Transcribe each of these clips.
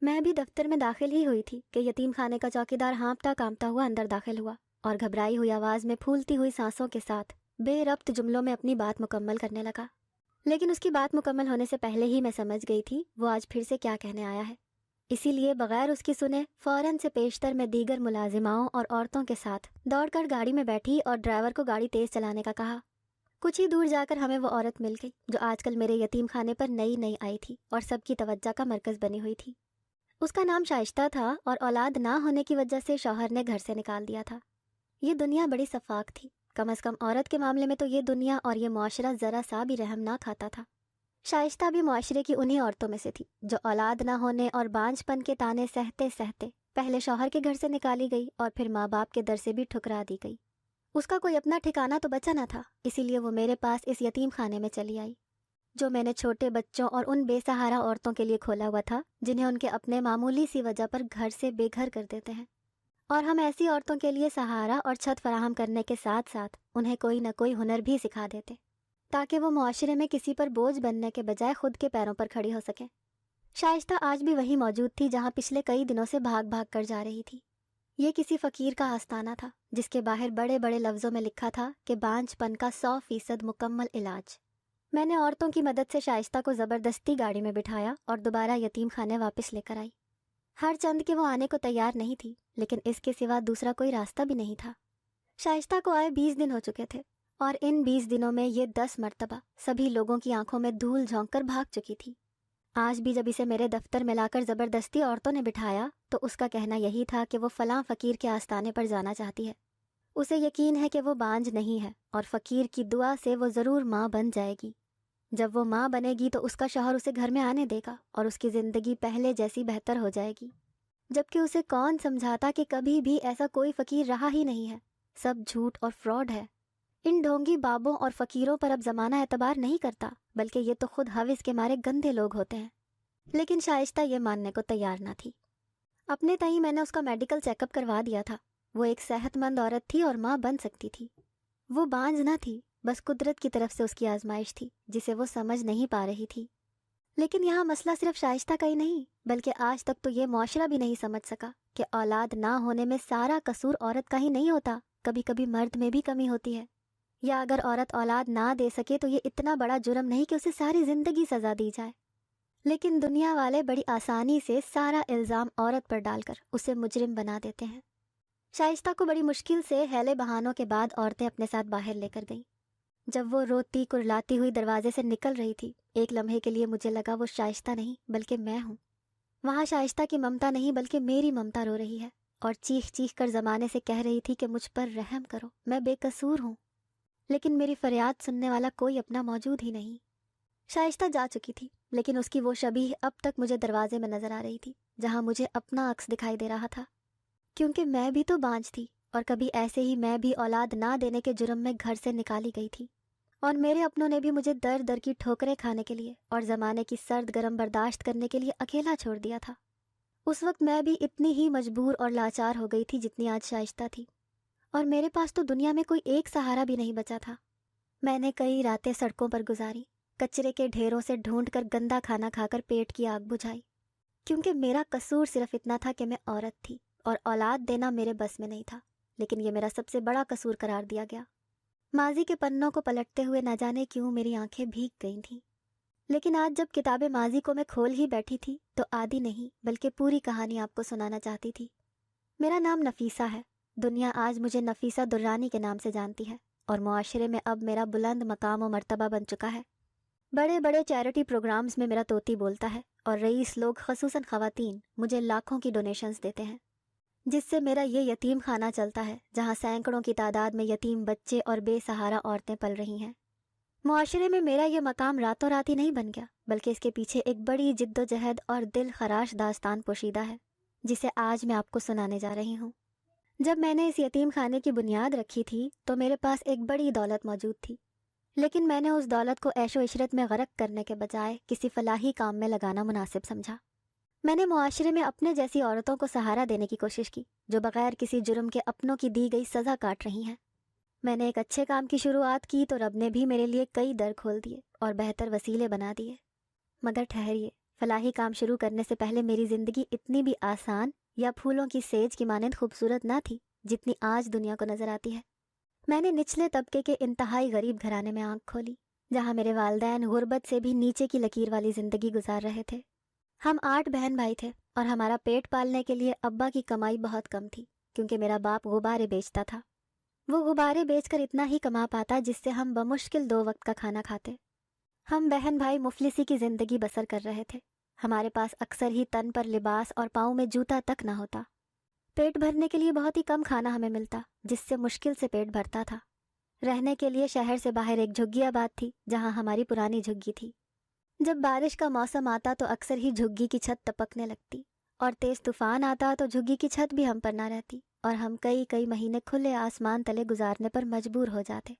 میں بھی دفتر میں داخل ہی ہوئی تھی کہ یتیم خانے کا چوکیدار ہانپتا کانپتا ہوا اندر داخل ہوا اور گھبرائی ہوئی آواز میں پھولتی ہوئی سانسوں کے ساتھ بے ربط جملوں میں اپنی بات مکمل کرنے لگا۔ لیکن اس کی بات مکمل ہونے سے پہلے ہی میں سمجھ گئی تھی وہ آج پھر سے کیا کہنے آیا ہے، اسی لیے بغیر اس کی سنے فوراً سے پیشتر میں دیگر ملازماؤں اور عورتوں کے ساتھ دوڑ کر گاڑی میں بیٹھی اور ڈرائیور کو گاڑی تیز چلانے کا کہا۔ کچھ ہی دور جا کر ہمیں وہ عورت مل گئی جو آج کل میرے یتیم خانے پر نئی آئی تھی اور سب کی توجہ کا مرکز بنی ہوئی تھی۔ اس کا نام شائستہ تھا اور اولاد نہ ہونے کی وجہ سے شوہر نے گھر سے نکال دیا تھا۔ یہ دنیا بڑی شفاق تھی، کم از کم عورت کے معاملے میں تو یہ دنیا اور یہ معاشرہ ذرا سا بھی رحم نہ کھاتا تھا۔ شائستہ بھی معاشرے کی انہی عورتوں میں سے تھی جو اولاد نہ ہونے اور بانجھ پن کے تانے سہتے سہتے پہلے شوہر کے گھر سے نکالی گئی اور پھر ماں باپ کے در سے بھی ٹھکرا دی گئی۔ اس کا کوئی اپنا ٹھکانہ تو بچا نہ تھا، اسی لیے وہ میرے پاس اس یتیم خانے میں چلی آئی جو میں نے چھوٹے بچوں اور ان بے سہارا عورتوں کے لیے کھولا ہوا تھا جنہیں ان کے اپنے معمولی سی وجہ پر گھر سے بے گھر کر دیتے ہیں، اور ہم ایسی عورتوں کے لیے سہارا اور چھت فراہم کرنے کے ساتھ ساتھ انہیں کوئی نہ کوئی ہنر بھی سکھا دیتے تاکہ وہ معاشرے میں کسی پر بوجھ بننے کے بجائے خود کے پیروں پر کھڑی ہو سکے۔ شائستہ آج بھی وہی موجود تھی جہاں پچھلے کئی دنوں سے بھاگ بھاگ کر جا رہی تھی۔ یہ کسی فقیر کا آستانہ تھا جس کے باہر بڑے بڑے لفظوں میں لکھا تھا کہ بانجھ پن کا 100% مکمل علاج۔ میں نے عورتوں کی مدد سے شائستہ کو زبردستی گاڑی میں بٹھایا اور دوبارہ یتیم خانے واپس لے کر آئی۔ ہر چند کہ وہ آنے کو تیار نہیں تھی، لیکن اس کے سوا دوسرا کوئی راستہ بھی نہیں تھا۔ شائستہ کو آئے 20 دن ہو چکے تھے اور ان 20 دنوں میں یہ 10 مرتبہ سبھی لوگوں کی آنکھوں میں دھول جھونک کر بھاگ چکی تھی۔ آج بھی جب اسے میرے دفتر میں لا کر زبردستی عورتوں نے بٹھایا تو اس کا کہنا یہی تھا کہ وہ فلاں فقیر کے آستانے پر جانا چاہتی ہے۔ اسے یقین ہے کہ وہ بانجھ نہیں ہے اور فقیر کی دعا سے وہ ضرور ماں بن جائے گی۔ جب وہ ماں بنے گی تو اس کا شوہر اسے گھر میں آنے دے گا اور اس کی زندگی پہلے جیسی بہتر ہو جائے گی، جبکہ اسے کون سمجھاتا کہ کبھی بھی ایسا کوئی فقیر رہا ہی نہیں ہے، سب جھوٹ اور فراڈ ہے۔ ان ڈھونگی بابوں اور فقیروں پر اب زمانہ اعتبار نہیں کرتا، بلکہ یہ تو خود ہوس کے مارے گندے لوگ ہوتے ہیں۔ لیکن شائستہ یہ ماننے کو تیار نہ تھی۔ اپنے تئیں میں نے اس کا میڈیکل چیک اپ کروا دیا تھا۔ وہ ایک صحت مند عورت تھی اور ماں بن سکتی تھی۔ وہ بانجھ نہ تھی، بس قدرت کی طرف سے اس کی آزمائش تھی جسے وہ سمجھ نہیں پا رہی تھی۔ لیکن یہاں مسئلہ صرف شائستہ کا ہی نہیں، بلکہ آج تک تو یہ معاشرہ بھی نہیں سمجھ سکا کہ اولاد نہ ہونے میں سارا قصور عورت کا ہی نہیں ہوتا، کبھی کبھی مرد میں بھی کمی ہوتی ہے۔ یا اگر عورت اولاد نہ دے سکے تو یہ اتنا بڑا جرم نہیں کہ اسے ساری زندگی سزا دی جائے۔ لیکن دنیا والے بڑی آسانی سے سارا الزام عورت پر ڈال کر اسے مجرم بنا دیتے ہیں۔ شائستہ کو بڑی مشکل سے ہیلے بہانوں کے بعد عورتیں اپنے ساتھ باہر لے کر گئیں۔ جب وہ روتی کرلاتی ہوئی دروازے سے نکل رہی تھی، ایک لمحے کے لیے مجھے لگا وہ شائستہ نہیں بلکہ میں ہوں۔ وہاں شائستہ کی ممتا نہیں بلکہ میری ممتا رو رہی ہے اور چیخ چیخ کر زمانے سے کہہ رہی تھی کہ مجھ پر رحم کرو، میں بے قصور ہوں۔ لیکن میری فریاد سننے والا کوئی اپنا موجود ہی نہیں۔ شائستہ جا چکی تھی، لیکن اس کی وہ شبیہ اب تک مجھے دروازے میں نظر آ رہی تھی جہاں مجھے اپنا عکس دکھائی دے رہا تھا، کیونکہ میں بھی تو بانجھ تھی اور کبھی ایسے ہی میں بھی اولاد نہ دینے کے جرم میں گھر سے نکالی گئی تھی، اور میرے اپنوں نے بھی مجھے در در کی ٹھوکریں کھانے کے لیے اور زمانے کی سرد گرم برداشت کرنے کے لیے اکیلا چھوڑ دیا تھا۔ اس وقت میں بھی اتنی ہی مجبور اور لاچار ہو گئی تھی جتنی آج شائستہ تھی، اور میرے پاس تو دنیا میں کوئی ایک سہارا بھی نہیں بچا تھا۔ میں نے کئی راتیں سڑکوں پر گزاری، کچرے کے ڈھیروں سے ڈھونڈ کر گندا کھانا کھا کر پیٹ کی آگ بجھائی، کیونکہ میرا قصور صرف اتنا تھا کہ میں عورت تھی اور اولاد دینا میرے بس میں نہیں تھا، لیکن یہ میرا سب سے بڑا قصور قرار دیا گیا۔ ماضی کے پنوں کو پلٹتے ہوئے نہ جانے کیوں میری آنکھیں بھیگ گئی تھیں، لیکن آج جب کتاب ماضی کو میں کھول ہی بیٹھی تھی تو آدھی نہیں بلکہ پوری کہانی آپ کو سنانا چاہتی تھی۔ میرا نام نفیسہ ہے، دنیا آج مجھے نفیسہ درانی کے نام سے جانتی ہے، اور معاشرے میں اب میرا بلند مقام و مرتبہ بن چکا ہے۔ بڑے بڑے چیریٹی پروگرامز میں میرا طوطی بولتا ہے، اور رئیس لوگ خصوصاً خواتین مجھے لاکھوں کی ڈونیشنز دیتے ہیں، جس سے میرا یہ یتیم خانہ چلتا ہے جہاں سینکڑوں کی تعداد میں یتیم بچے اور بے سہارا عورتیں پل رہی ہیں۔ معاشرے میں میرا یہ مقام راتوں رات ہی نہیں بن گیا، بلکہ اس کے پیچھے ایک بڑی جد و جہد اور دل خراش داستان پوشیدہ ہے، جسے آج میں آپ کو سنانے جا رہی ہوں۔ جب میں نے اس یتیم خانے کی بنیاد رکھی تھی تو میرے پاس ایک بڑی دولت موجود تھی، لیکن میں نے اس دولت کو عیش و عشرت میں غرق کرنے کے بجائے کسی فلاحی کام میں لگانا مناسب سمجھا۔ میں نے معاشرے میں اپنے جیسی عورتوں کو سہارا دینے کی کوشش کی جو بغیر کسی جرم کے اپنوں کی دی گئی سزا کاٹ رہی ہیں۔ میں نے ایک اچھے کام کی شروعات کی تو رب نے بھی میرے لیے کئی در کھول دیے اور بہتر وسیلے بنا دیے۔ مگر ٹھہریے، فلاحی کام شروع کرنے سے پہلے میری زندگی اتنی بھی آسان یا پھولوں کی سیج کی مانند خوبصورت نہ تھی جتنی آج دنیا کو نظر آتی ہے۔ میں نے نچلے طبقے کے انتہائی غریب گھرانے میں آنکھ کھولی، جہاں میرے والدین غربت سے بھی نیچے کی لکیر والی زندگی گزار رہے تھے۔ ہم 8 بہن بھائی تھے اور ہمارا پیٹ پالنے کے لیے ابا کی کمائی بہت کم تھی، کیونکہ میرا باپ غبارے بیچتا تھا۔ وہ غبارے بیچ کر اتنا ہی کما پاتا جس سے ہم بمشکل 2 وقت کا کھانا کھاتے۔ ہم بہن بھائی مفلسی کی زندگی بسر کر رہے تھے۔ ہمارے پاس اکثر ہی تن پر لباس اور پاؤں میں جوتا تک نہ ہوتا۔ پیٹ بھرنے کے لیے بہت ہی کم کھانا ہمیں ملتا، جس سے مشکل سے پیٹ بھرتا تھا۔ رہنے کے لیے شہر سے باہر ایک جھگی آباد تھی، جہاں ہماری پرانی جھگی تھی۔ جب بارش کا موسم آتا تو اکثر ہی جھگی کی چھت ٹپکنے لگتی، اور تیز طوفان آتا تو جھگی کی چھت بھی ہم پر نہ رہتی، اور ہم کئی مہینے کھلے آسمان تلے گزارنے پر مجبور ہو جاتے۔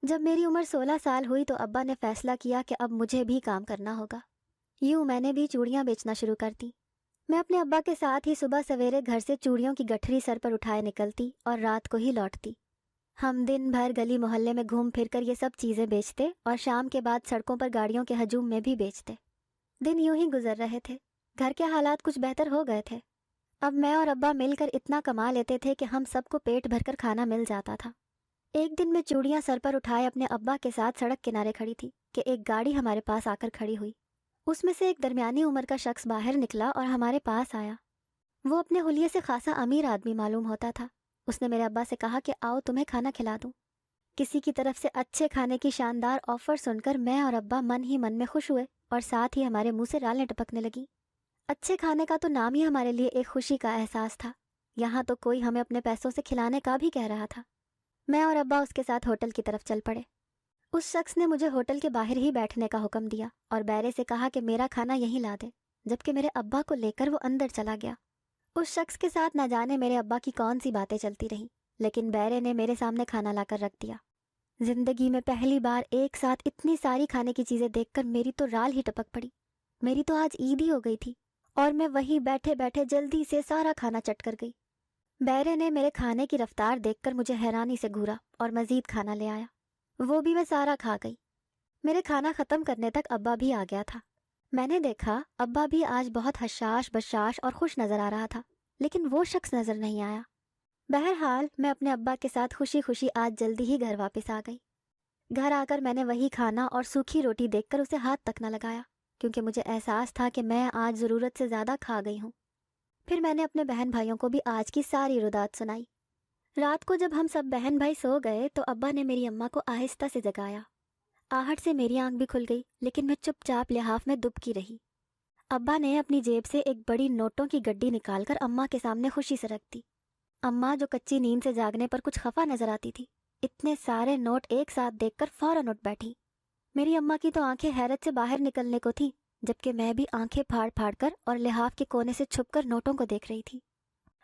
جب میری عمر 16 سال ہوئی تو ابا نے فیصلہ کیا کہ اب مجھے بھی کام کرنا ہوگا۔ یوں میں نے بھی چوڑیاں بیچنا شروع کر دی۔ میں اپنے ابا کے ساتھ ہی صبح سویرے گھر سے چوڑیوں کی گٹھری سر پر اٹھائے نکلتی اور رات کو ہی لوٹتی۔ ہم دن بھر گلی محلے میں گھوم پھر کر یہ سب چیزیں بیچتے اور شام کے بعد سڑکوں پر گاڑیوں کے ہجوم میں بھی بیچتے۔ دن یوں ہی گزر رہے تھے۔ گھر کے حالات کچھ بہتر ہو گئے تھے۔ اب میں اور ابا مل کر اتنا کما لیتے تھے کہ ہم سب کو پیٹ بھر کر کھانا مل جاتا تھا۔ ایک دن میں چوڑیاں سر پر اٹھائے اپنے ابا کے ساتھ سڑک کنارے کھڑی تھی کہ ایک گاڑی ہمارے پاس آ کر کھڑی ہوئی۔ اس میں سے ایک درمیانی عمر کا شخص باہر نکلا اور ہمارے پاس آیا۔ وہ اپنے حلیے سے خاصا امیر آدمی معلوم ہوتا تھا۔ اس نے میرے ابا سے کہا کہ آؤ تمہیں کھانا کھلا دوں۔ کسی کی طرف سے اچھے کھانے کی شاندار آفر سن کر میں اور ابا من ہی من میں خوش ہوئے اور ساتھ ہی ہمارے منہ سے رالیں ٹپکنے لگیں۔ اچھے کھانے کا تو نام ہی ہمارے لیے ایک خوشی کا احساس تھا۔ یہاں تو کوئی ہمیں اپنے پیسوں سے کھلانے کا بھی کہہ رہا تھا۔ میں اور ابا اس کے ساتھ ہوٹل کی طرف چل پڑے۔ اس شخص نے مجھے ہوٹل کے باہر ہی بیٹھنے کا حکم دیا اور بیرے سے کہا کہ میرا کھانا یہیں لا دے، جبکہ میرے ابا کو لے کر وہ اندر چلا گیا۔ اس شخص کے ساتھ نہ جانے میرے ابا کی کون سی باتیں چلتی رہیں، لیکن بیرے نے میرے سامنے کھانا لا کر رکھ دیا۔ زندگی میں پہلی بار ایک ساتھ اتنی ساری کھانے کی چیزیں دیکھ کر میری تو رال ہی ٹپک پڑی۔ میری تو آج عید ہی ہو گئی تھی اور میں وہیں بیٹھے بیٹھے جلدی سے سارا کھانا چٹ کر گئی۔ بیرے نے میرے کھانے کی رفتار دیکھ کر مجھے حیرانی سے گھورا اور مزید کھانا لے آیا۔ وہ بھی میں سارا کھا گئی۔ میرے کھانا ختم کرنے تک ابا بھی آ گیا تھا۔ میں نے دیکھا ابا بھی آج بہت حشاش بشاش اور خوش نظر آ رہا تھا، لیکن وہ شخص نظر نہیں آیا۔ بہرحال میں اپنے ابا کے ساتھ خوشی خوشی آج جلدی ہی گھر واپس آ گئی۔ گھر آ کر میں نے وہی کھانا اور سوکھی روٹی دیکھ کر اسے ہاتھ تک نہ لگایا، کیونکہ مجھے احساس تھا کہ میں آج ضرورت سے زیادہ کھا گئی ہوں۔ پھر میں نے اپنے بہن بھائیوں کو بھی آج کی ساری رودات سنائی۔ رات کو جب ہم سب بہن بھائی سو گئے تو ابا نے میری اماں کو آہستہ سے جگایا۔ آہٹ سے میری آنکھ بھی کھل گئی، لیکن میں چپ چاپ لحاف میں دبکی رہی۔ ابا نے اپنی جیب سے ایک بڑی نوٹوں کی گڈی نکال کر اماں کے سامنے خوشی سے رکھ دی۔ اماں جو کچی نیند سے جاگنے پر کچھ خفا نظر آتی تھی، اتنے سارے نوٹ ایک ساتھ دیکھ کر فوراً اٹھ بیٹھی۔ میری اماں کی تو آنکھیں حیرت سے باہر نکلنے کو تھی، جبکہ میں بھی آنکھیں پھاڑ پھاڑ کر اور لحاف کے کونے سے چھپ کر نوٹوں کو دیکھ رہی تھی۔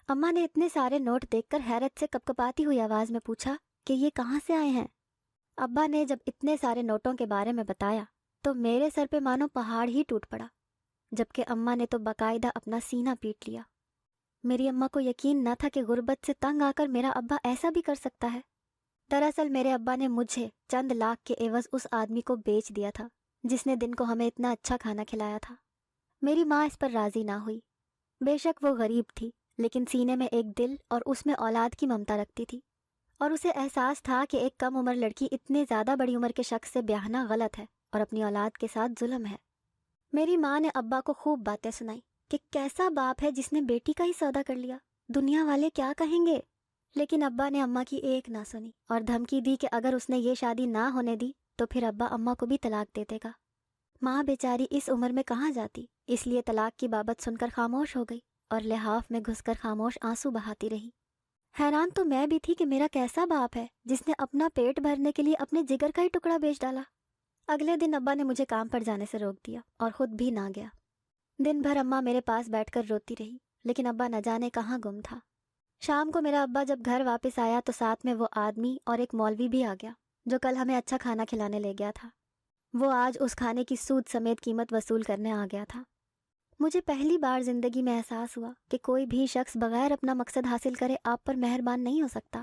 اماں نے اتنے سارے نوٹ دیکھ کر حیرت سے کپکپاتی ہوئی آواز میں پوچھا کہ یہ کہاں سے آئے ہیں؟ ابا نے جب اتنے سارے نوٹوں کے بارے میں بتایا تو میرے سر پہ مانو پہاڑ ہی ٹوٹ پڑا، جبکہ اماں نے تو باقاعدہ اپنا سینہ پیٹ لیا۔ میری اماں کو یقین نہ تھا کہ غربت سے تنگ آ کر میرا ابا ایسا بھی کر سکتا ہے۔ دراصل میرے ابا نے مجھے چند لاکھ کے عوض اس آدمی کو بیچ دیا تھا جس نے دن کو ہمیں اتنا اچھا کھانا کھلایا تھا۔ میری ماں اس پر راضی نہ ہوئی۔ بے شک وہ غریب تھی، لیکن سینے میں ایک دل اور اس میں اولاد کی ممتا رکھتی تھی، اور اسے احساس تھا کہ ایک کم عمر لڑکی اتنے زیادہ بڑی عمر کے شخص سے بیاہنا غلط ہے اور اپنی اولاد کے ساتھ ظلم ہے۔ میری ماں نے ابا کو خوب باتیں سنائی کہ کیسا باپ ہے جس نے بیٹی کا ہی سودا کر لیا، دنیا والے کیا کہیں گے۔ لیکن ابا نے اماں کی ایک نہ سنی اور دھمکی دی کہ اگر اس نے یہ شادی نہ ہونے دی تو پھر ابا اماں کو بھی طلاق دے دے گا۔ ماں بیچاری اس عمر میں کہاں جاتی، اس لیے طلاق کی بابت سن کر خاموش ہو گئی اور لحاف میں گھس کر خاموش آنسو بہاتی رہی۔ حیران تو میں بھی تھی کہ میرا کیسا باپ ہے جس نے اپنا پیٹ بھرنے کے لیے اپنے جگر کا ہی ٹکڑا بیچ ڈالا۔ اگلے دن ابا نے مجھے کام پر جانے سے روک دیا اور خود بھی نہ گیا۔ دن بھر اماں میرے پاس بیٹھ کر روتی رہی، لیکن ابا نہ جانے کہاں گم تھا۔ شام کو میرا ابا جب گھر واپس آیا تو ساتھ میں وہ آدمی اور ایک مولوی بھی آ گیا جو کل ہمیں اچھا کھانا کھلانے لے گیا تھا۔ وہ آج اس کھانے کی سود سمیت قیمت وصول کرنے آ گیا تھا۔ مجھے پہلی بار زندگی میں احساس ہوا کہ کوئی بھی شخص بغیر اپنا مقصد حاصل کرے آپ پر مہربان نہیں ہو سکتا۔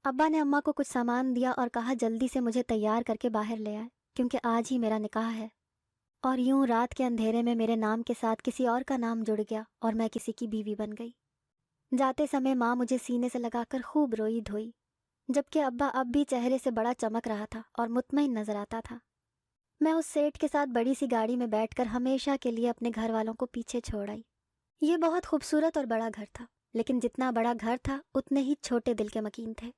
ابا نے اماں کو کچھ سامان دیا اور کہا جلدی سے مجھے تیار کر کے باہر لے آئے، کیونکہ آج ہی میرا نکاح ہے۔ اور یوں رات کے اندھیرے میں میرے نام کے ساتھ کسی اور کا نام جڑ گیا اور میں کسی کی بیوی بن گئی۔ جاتے سمے ماں مجھے سینے سے لگا کر خوب روئی دھوئی، جبکہ ابا اب بھی چہرے سے بڑا چمک رہا تھا اور مطمئن نظر آتا تھا۔ میں اس سیٹ کے ساتھ بڑی سی گاڑی میں بیٹھ کر ہمیشہ کے لیے اپنے گھر والوں کو پیچھے چھوڑ آئی۔ یہ بہت خوبصورت اور بڑا گھر تھا، لیکن جتنا بڑا گھر تھا اتنے ہی چھوٹے دل کے مکین تھے۔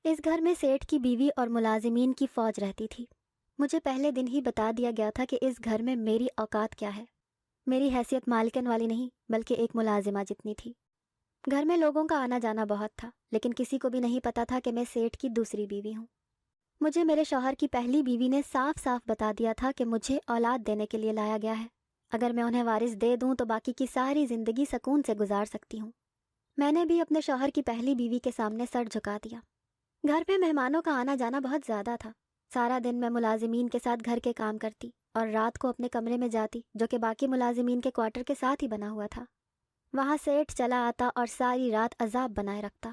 اس گھر میں سیٹ کی بیوی اور ملازمین کی فوج رہتی تھی۔ مجھے پہلے دن ہی بتا دیا گیا تھا کہ اس گھر میں میری اوقات کیا ہے۔ میری حیثیت مالکن والی نہیں بلکہ ایک ملازمہ جتنی تھی۔ گھر میں لوگوں کا آنا جانا بہت تھا، لیکن کسی کو بھی نہیں پتا تھا کہ میں سیٹ کی دوسری بیوی ہوں۔ مجھے میرے شوہر کی پہلی بیوی نے صاف صاف بتا دیا تھا کہ مجھے اولاد دینے کے لیے لایا گیا ہے۔ اگر میں انہیں وارث دے دوں تو باقی کی ساری زندگی سکون سے گزار سکتی ہوں۔ میں نے بھی اپنے شوہر کی پہلی بیوی کے سامنے سر جھکا دیا۔ گھر پہ مہمانوں کا آنا جانا بہت زیادہ تھا۔ سارا دن میں ملازمین کے ساتھ گھر کے کام کرتی اور رات کو اپنے کمرے میں جاتی، جو کہ باقی ملازمین کے کوارٹر کے ساتھ ہی بنا ہوا تھا۔ وہاں سیٹ چلا آتا اور ساری رات عذاب بنائے رکھتا۔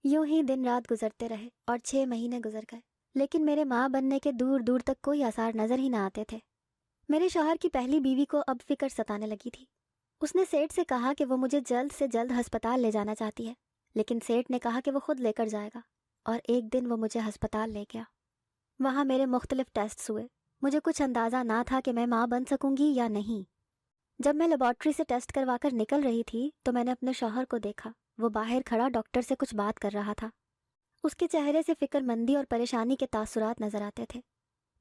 یوں ہی دن رات گزرتے رہے اور 6 مہینے گزر گئے، لیکن میرے ماں بننے کے دور دور تک کوئی آثار نظر ہی نہ آتے تھے۔ میرے شوہر کی پہلی بیوی کو اب فکر ستانے لگی تھی۔ اس نے سیٹ سے کہا کہ وہ مجھے جلد سے جلد ہسپتال لے جانا چاہتی ہے، لیکن سیٹ نے کہا کہ وہ خود لے کر جائے گا، اور ایک دن وہ مجھے ہسپتال لے گیا۔ وہاں میرے مختلف ٹیسٹس ہوئے۔ مجھے کچھ اندازہ نہ تھا کہ میں ماں بن سکوں گی یا نہیں۔ جب میں لیبارٹری سے ٹیسٹ کروا کر نکل رہی تھی تو میں نے اپنے شوہر کو دیکھا۔ وہ باہر کھڑا ڈاکٹر سے کچھ بات کر رہا تھا۔ اس کے چہرے سے فکر مندی اور پریشانی کے تاثرات نظر آتے تھے۔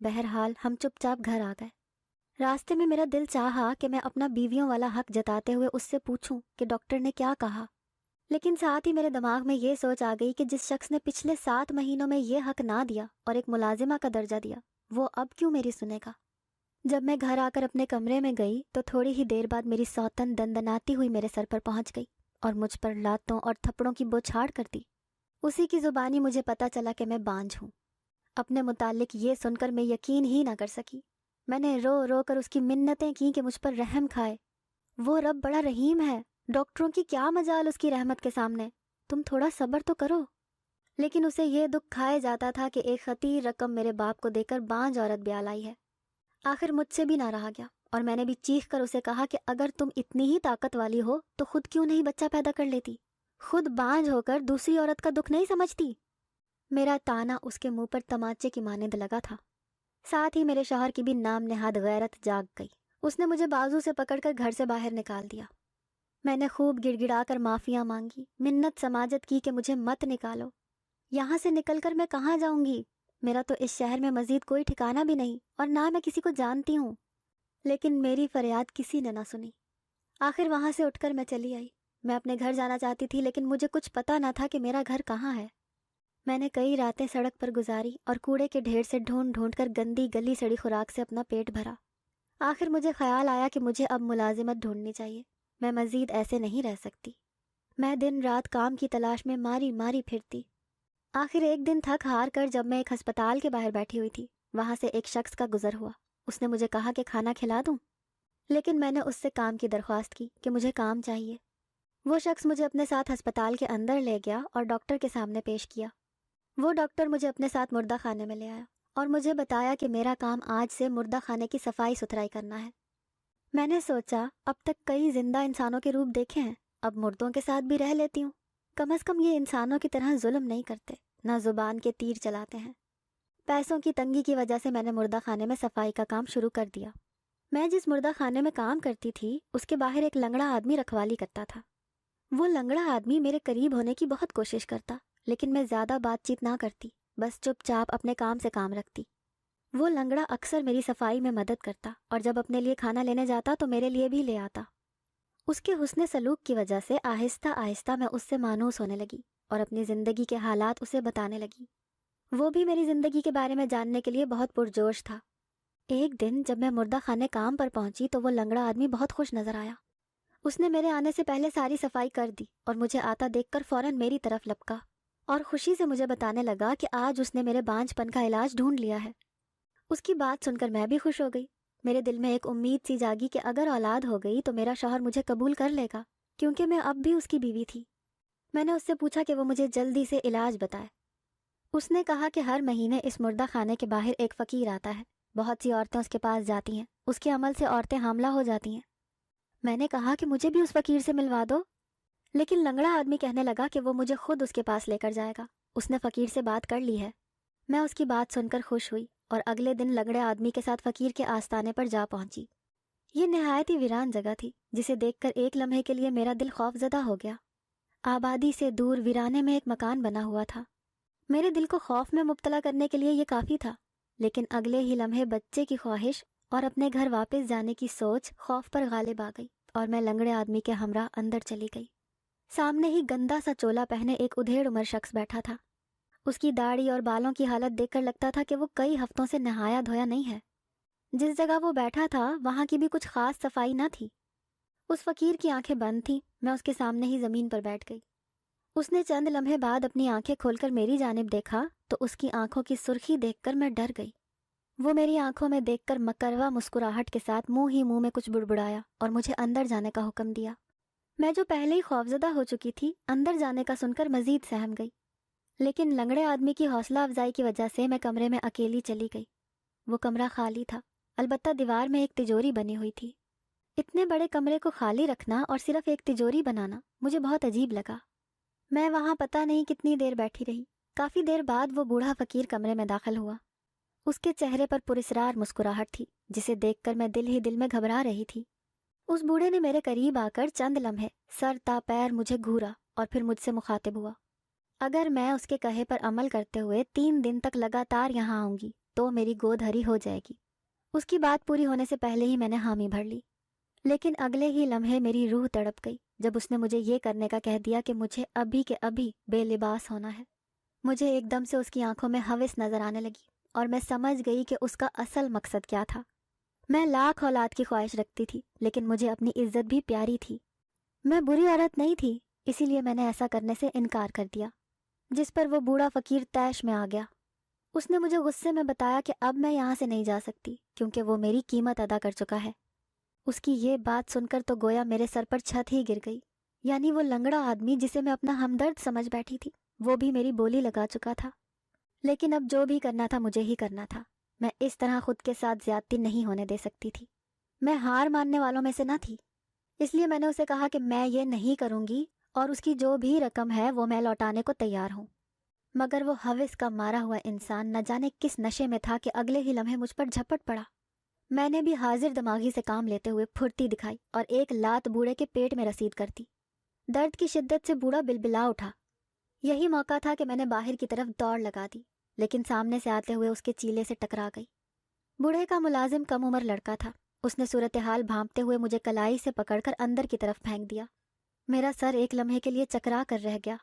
بہرحال ہم چپ چاپ گھر آ گئے۔ راستے میں میرا دل چاہا کہ میں اپنا بیویوں والا حق جتاتے ہوئے اس سے پوچھوں کہ ڈاکٹر نے کیا کہا، لیکن ساتھ ہی میرے دماغ میں یہ سوچ آ گئی کہ جس شخص نے پچھلے 7 مہینوں میں یہ حق نہ دیا اور ایک ملازمہ کا درجہ دیا، وہ اب کیوں میری سنے گا؟ جب میں گھر آ کر اپنے کمرے میں گئی تو تھوڑی ہی دیر بعد میری سوتن دندناتی ہوئی میرے سر پر پہنچ گئی اور مجھ پر لاتوں اور تھپڑوں کی بوچھاڑ کر دی۔ اسی کی زبانی مجھے پتا چلا کہ میں بانجھ ہوں۔ اپنے متعلق یہ سن کر میں یقین ہی نہ کر سکی۔ میں نے رو رو کر اس کی منتیں کی کہ مجھ پر رحم کھائے۔ وہ رب بڑا رحیم ہے، ڈاکٹروں کی کیا مجال اس کی رحمت کے سامنے، تم تھوڑا صبر تو کرو۔ لیکن اسے یہ دکھ کھائے جاتا تھا کہ ایک خطیر رقم میرے باپ کو دے کر بانجھ عورت بیال آئی ہے۔ آخر مجھ سے بھی نہ رہا گیا اور میں نے بھی چیخ کر اسے کہا کہ اگر تم اتنی ہی طاقت والی ہو تو خود کیوں نہیں بچہ پیدا کر لیتی؟ خود بانجھ ہو کر دوسری عورت کا دکھ نہیں سمجھتی؟ میرا تانا اس کے منہ پر تماچے کی مانند لگا تھا۔ ساتھ ہی میرے شوہر کی بھی نام نہاد غیرت جاگ گئی۔ اس نے مجھے بازو سے پکڑ کر گھر سے باہر نکال دیا۔ میں نے خوب گڑ گڑا کر معافیاں مانگی، منت سماجت کی کہ مجھے مت نکالو۔ یہاں سے نکل کر میں کہاں جاؤں گی؟ میرا تو اس شہر میں مزید کوئی ٹھکانہ بھی نہیں اور نہ میں کسی کو جانتی ہوں۔ لیکن میری فریاد کسی نے نہ سنی۔ آخر وہاں سے اٹھ کر میں چلی آئی۔ میں اپنے گھر جانا چاہتی تھی، لیکن مجھے کچھ پتہ نہ تھا کہ میرا گھر کہاں ہے۔ میں نے کئی راتیں سڑک پر گزاری اور کوڑے کے ڈھیر سے ڈھونڈ ڈھونڈ کر گندی گلی سڑی خوراک سے اپنا پیٹ بھرا۔ آخر مجھے خیال آیا کہ مجھے اب ملازمت ڈھونڈنی چاہیے۔ میں مزید ایسے نہیں رہ سکتی۔ میں دن رات کام کی تلاش میں ماری ماری پھرتی۔ آخر ایک دن تھک ہار کر جب میں ایک ہسپتال کے باہر بیٹھی ہوئی تھی، وہاں سے ایک شخص کا گزر ہوا۔ اس نے مجھے کہا کہ کھانا کھلا دوں، لیکن میں نے اس سے کام کی درخواست کی کہ مجھے کام چاہیے۔ وہ شخص مجھے اپنے ساتھ ہسپتال کے اندر لے گیا اور ڈاکٹر کے سامنے پیش کیا۔ وہ ڈاکٹر مجھے اپنے ساتھ مردہ خانے میں لے آیا اور مجھے بتایا کہ میرا کام آج سے مردہ خانے کی صفائی ستھرائی کرنا ہے۔ میں نے سوچا اب تک کئی زندہ انسانوں کے روپ دیکھے ہیں، اب مردوں کے ساتھ بھی رہ لیتی ہوں۔ کم از کم یہ انسانوں کی طرح ظلم نہیں کرتے، نہ زبان کے تیر چلاتے ہیں۔ پیسوں کی تنگی کی وجہ سے میں نے مردہ خانے میں صفائی کا کام شروع کر دیا۔ میں جس مردہ خانے میں کام کرتی تھی اس کے باہر ایک لنگڑا آدمی رکھوالی کرتا تھا۔ وہ لنگڑا آدمی میرے قریب ہونے کی بہت کوشش کرتا، لیکن میں زیادہ بات چیت نہ کرتی، بس چپ چاپ اپنے کام سے کام رکھتی۔ وہ لنگڑا اکثر میری صفائی میں مدد کرتا اور جب اپنے لیے کھانا لینے جاتا تو میرے لیے بھی لے آتا۔ اس کے حسن سلوک کی وجہ سے آہستہ آہستہ میں اس سے مانوس ہونے لگی اور اپنی زندگی کے حالات اسے بتانے لگی۔ وہ بھی میری زندگی کے بارے میں جاننے کے لیے بہت پرجوش تھا۔ ایک دن جب میں مردہ خانے کام پر پہنچی تو وہ لنگڑا آدمی بہت خوش نظر آیا۔ اس نے میرے آنے سے پہلے ساری صفائی کر دی اور مجھے آتا دیکھ کر فوراً میری طرف لپکا اور خوشی سے مجھے بتانے لگا کہ آج اس نے میرے بانجھ پن کا علاج ڈھونڈ لیا ہے۔ اس کی بات سن کر میں بھی خوش ہو گئی۔ میرے دل میں ایک امید سی جاگی کہ اگر اولاد ہو گئی تو میرا شوہر مجھے قبول کر لے گا، کیونکہ میں اب بھی اس کی بیوی تھی۔ میں نے اس سے پوچھا کہ وہ مجھے جلدی سے علاج بتائے۔ اس نے کہا کہ ہر مہینے اس مردہ خانے کے باہر ایک فقیر آتا ہے بہت سی عورتیں اس کے پاس جاتی ہیں، اس کے عمل سے عورتیں حاملہ ہو جاتی ہیں۔ میں نے کہا کہ مجھے بھی اس فقیر سے ملوا دو، لیکن لنگڑا آدمی کہنے لگا کہ وہ مجھے خود اس کے پاس لے کر جائے گا، اس نے فقیر سے بات کر لی ہے۔ میں اس کی بات سن کر خوش ہوئی اور اگلے دن لنگڑے آدمی کے ساتھ فقیر کے آستانے پر جا پہنچی۔ یہ نہایت ہی ویران جگہ تھی، جسے دیکھ کر ایک لمحے کے لیے میرا دل خوف زدہ ہو گیا۔ آبادی سے دور ویرانے میں ایک مکان بنا ہوا تھا۔ میرے دل کو خوف میں مبتلا کرنے کے لیے یہ کافی تھا، لیکن اگلے ہی لمحے بچے کی خواہش اور اپنے گھر واپس جانے کی سوچ خوف پر غالب آ گئی اور میں لنگڑے آدمی کے ہمراہ اندر چلی گئی۔ سامنے ہی گندا سا چولا پہنے ایک ادھیڑ عمر شخص بیٹھا تھا۔ اس کی داڑھی اور بالوں کی حالت دیکھ کر لگتا تھا کہ وہ کئی ہفتوں سے نہایا دھویا نہیں ہے۔ جس جگہ وہ بیٹھا تھا وہاں کی بھی کچھ خاص صفائی نہ تھی۔ اس فقیر کی آنکھیں بند تھیں، میں اس کے سامنے ہی زمین پر بیٹھ گئی۔ اس نے چند لمحے بعد اپنی آنکھیں کھول کر میری جانب دیکھا تو اس کی آنکھوں کی سرخی دیکھ کر میں ڈر گئی۔ وہ میری آنکھوں میں دیکھ کر مکروا مسکراہٹ کے ساتھ منہ ہی منہ میں کچھ بڑبڑایا اور مجھے اندر جانے کا حکم دیا۔ میں جو پہلے ہی خوفزدہ ہو چکی تھی، اندر جانے کا سن کر مزید سہم گئی، لیکن لنگڑے آدمی کی حوصلہ افزائی کی وجہ سے میں کمرے میں اکیلی چلی گئی۔ وہ کمرہ خالی تھا، البتہ دیوار میں ایک تجوری بنی ہوئی تھی۔ اتنے بڑے کمرے کو خالی رکھنا اور صرف ایک تجوری بنانا مجھے بہت عجیب لگا۔ میں وہاں پتہ نہیں کتنی دیر بیٹھی رہی۔ کافی دیر بعد وہ بوڑھا فقیر کمرے میں داخل ہوا۔ اس کے چہرے پر پراسرار مسکراہٹ تھی، جسے دیکھ کر میں دل ہی دل میں گھبرا رہی تھی۔ اس بوڑھے نے میرے قریب آ کر چند لمحے سر تا پیر مجھے گھورا اور پھر مجھ سے مخاطب ہوا۔ اگر میں اس کے کہے پر عمل کرتے ہوئے 3 دن تک لگاتار یہاں آؤں گی تو میری گود ہری ہو جائے گی۔ اس کی بات پوری ہونے سے پہلے ہی میں نے حامی بھر لی، لیکن اگلے ہی لمحے میری روح تڑپ گئی جب اس نے مجھے یہ کرنے کا کہہ دیا کہ مجھے ابھی کے ابھی بے لباس ہونا ہے۔ مجھے ایک دم سے اس کی آنکھوں میں ہوس نظر آنے لگی اور میں سمجھ گئی کہ اس کا اصل مقصد کیا تھا۔ میں لاکھ اولاد کی خواہش رکھتی تھی، لیکن مجھے اپنی عزت بھی پیاری تھی۔ میں بری عورت نہیں تھی، اسی لیے میں نے ایسا کرنے سے انکار کر دیا، جس پر وہ بوڑھا فقیر طیش میں آ گیا۔ اس نے مجھے غصے میں بتایا کہ اب میں یہاں سے نہیں جا سکتی کیونکہ وہ میری قیمت ادا کر چکا ہے۔ اس کی یہ بات سن کر تو گویا میرے سر پر چھت ہی گر گئی، یعنی وہ لنگڑا آدمی جسے میں اپنا ہمدرد سمجھ بیٹھی تھی، وہ بھی میری بولی لگا چکا تھا۔ لیکن اب جو بھی کرنا تھا مجھے ہی کرنا تھا۔ میں اس طرح خود کے ساتھ زیادتی نہیں ہونے دے سکتی تھی۔ میں ہار ماننے والوں میں سے نہ تھی، اس لیے میں نے اسے کہا کہ میں یہ نہیں کروں گی اور اس کی جو بھی رقم ہے وہ میں لوٹانے کو تیار ہوں۔ مگر وہ ہوس کا مارا ہوا انسان نہ جانے کس نشے میں تھا کہ اگلے ہی لمحے مجھ پر جھپٹ پڑا۔ میں نے بھی حاضر دماغی سے کام لیتے ہوئے پھرتی دکھائی اور ایک لات بوڑھے کے پیٹ میں رسید کرتی۔ درد کی شدت سے بوڑھا بلبلا اٹھا۔ یہی موقع تھا کہ میں نے باہر کی طرف دوڑ لگا دی، لیکن سامنے سے آتے ہوئے اس کے چیلے سے ٹکرا گئی۔ بوڑھے کا ملازم کم عمر لڑکا تھا۔ اس نے صورتحال بھانپتے ہوئے مجھے کلائی سے پکڑ کر اندر کی طرف پھینک دیا۔ میرا سر ایک لمحے کے لیے چکرا کر رہ گیا،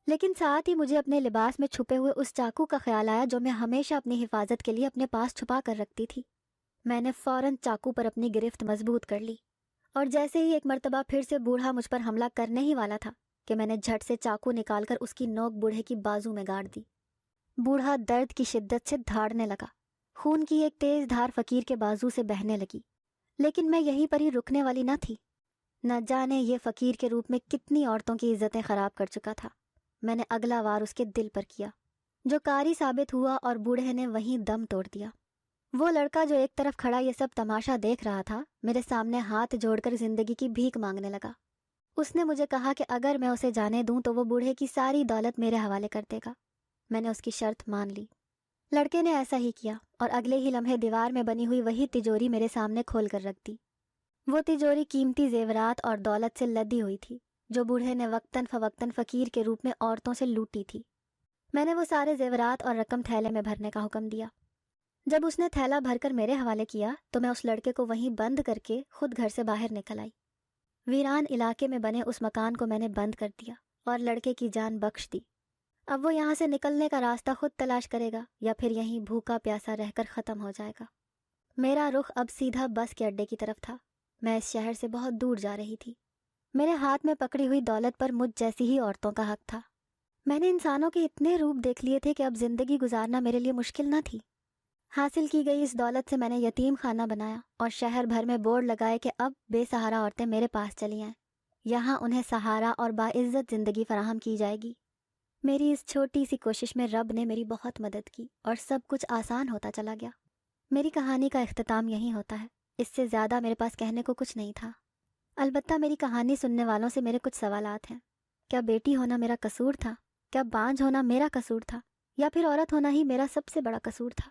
لیکن ساتھ ہی مجھے اپنے لباس میں چھپے ہوئے اس چاقو کا خیال آیا جو میں ہمیشہ اپنی حفاظت کے لیے اپنے پاس چھپا کر رکھتی تھی۔ میں نے فوراً چاقو پر اپنی گرفت مضبوط کر لی، اور جیسے ہی ایک مرتبہ پھر سے بوڑھا مجھ پر حملہ کرنے ہی والا تھا کہ میں نے جھٹ سے چاقو نکال کر اس کی نوک بوڑھے کی بازو میں گاڑ دی۔ بوڑھا درد کی شدت سے دھاڑنے لگا۔ خون کی ایک تیز دھار فقیر کے بازو سے بہنے لگی، لیکن میں یہیں پر ہی رکنے والی نہ تھی۔ نہ جانے یہ فقیر کے روپ میں کتنی عورتوں کی عزتیں خراب کر چکا تھا۔ میں نے اگلا وار اس کے دل پر کیا، جو کاری ثابت ہوا اور بوڑھے نے وہیں دم توڑ دیا۔ وہ لڑکا جو ایک طرف کھڑا یہ سب تماشا دیکھ رہا تھا، میرے سامنے ہاتھ جوڑ کر زندگی کی بھیک مانگنے لگا۔ اس نے مجھے کہا کہ اگر میں اسے جانے دوں تو وہ بوڑھے کی ساری دولت میرے حوالے کر دے گا۔ میں نے اس کی شرط مان لی۔ لڑکے نے ایسا ہی کیا اور اگلے ہی لمحے دیوار میں بنی ہوئی وہی تجوری میرے سامنے کھول کر رکھ دی۔ وہ تجوری قیمتی زیورات اور دولت سے لدی ہوئی تھی جو بوڑھے نے وقتاً فوقتاً فقیر کے روپ میں عورتوں سے لوٹی تھی۔ میں نے وہ سارے زیورات اور رقم تھیلے میں بھرنے کا حکم دیا۔ جب اس نے تھیلا بھر کر میرے حوالے کیا تو میں اس لڑکے کو وہیں بند کر کے خود گھر سے باہر نکل آئی۔ ویران علاقے میں بنے اس مکان کو میں نے بند کر دیا اور لڑکے کی جان بخش دی۔ اب وہ یہاں سے نکلنے کا راستہ خود تلاش کرے گا یا پھر یہیں بھوکا پیاسا رہ کر ختم ہو جائے گا۔ میرا رخ اب سیدھا بس کے اڈے کی طرف تھا۔ میں اس شہر سے بہت دور جا رہی تھی۔ میرے ہاتھ میں پکڑی ہوئی دولت پر مجھ جیسی ہی عورتوں کا حق تھا۔ میں نے انسانوں کے اتنے روپ دیکھ لیے تھے کہ اب زندگی گزارنا میرے لیے مشکل نہ تھی۔ حاصل کی گئی اس دولت سے میں نے یتیم خانہ بنایا اور شہر بھر میں بورڈ لگائے کہ اب بے سہارا عورتیں میرے پاس چلی آئیں، یہاں انہیں سہارا اور باعزت زندگی فراہم کی جائے گی۔ میری اس چھوٹی سی کوشش میں رب نے میری بہت مدد کی اور سب کچھ آسان ہوتا چلا گیا۔ میری کہانی کا اختتام یہیں ہوتا ہے. اس سے زیادہ میرے پاس کہنے کو کچھ نہیں تھا. البتہ میری کہانی سننے والوں سے میرے کچھ سوالات ہیں. کیا بیٹی ہونا میرا قصور تھا؟ کیا بانجھ ہونا میرا قصور تھا؟ یا پھر عورت ہونا ہی میرا سب سے بڑا قصور تھا؟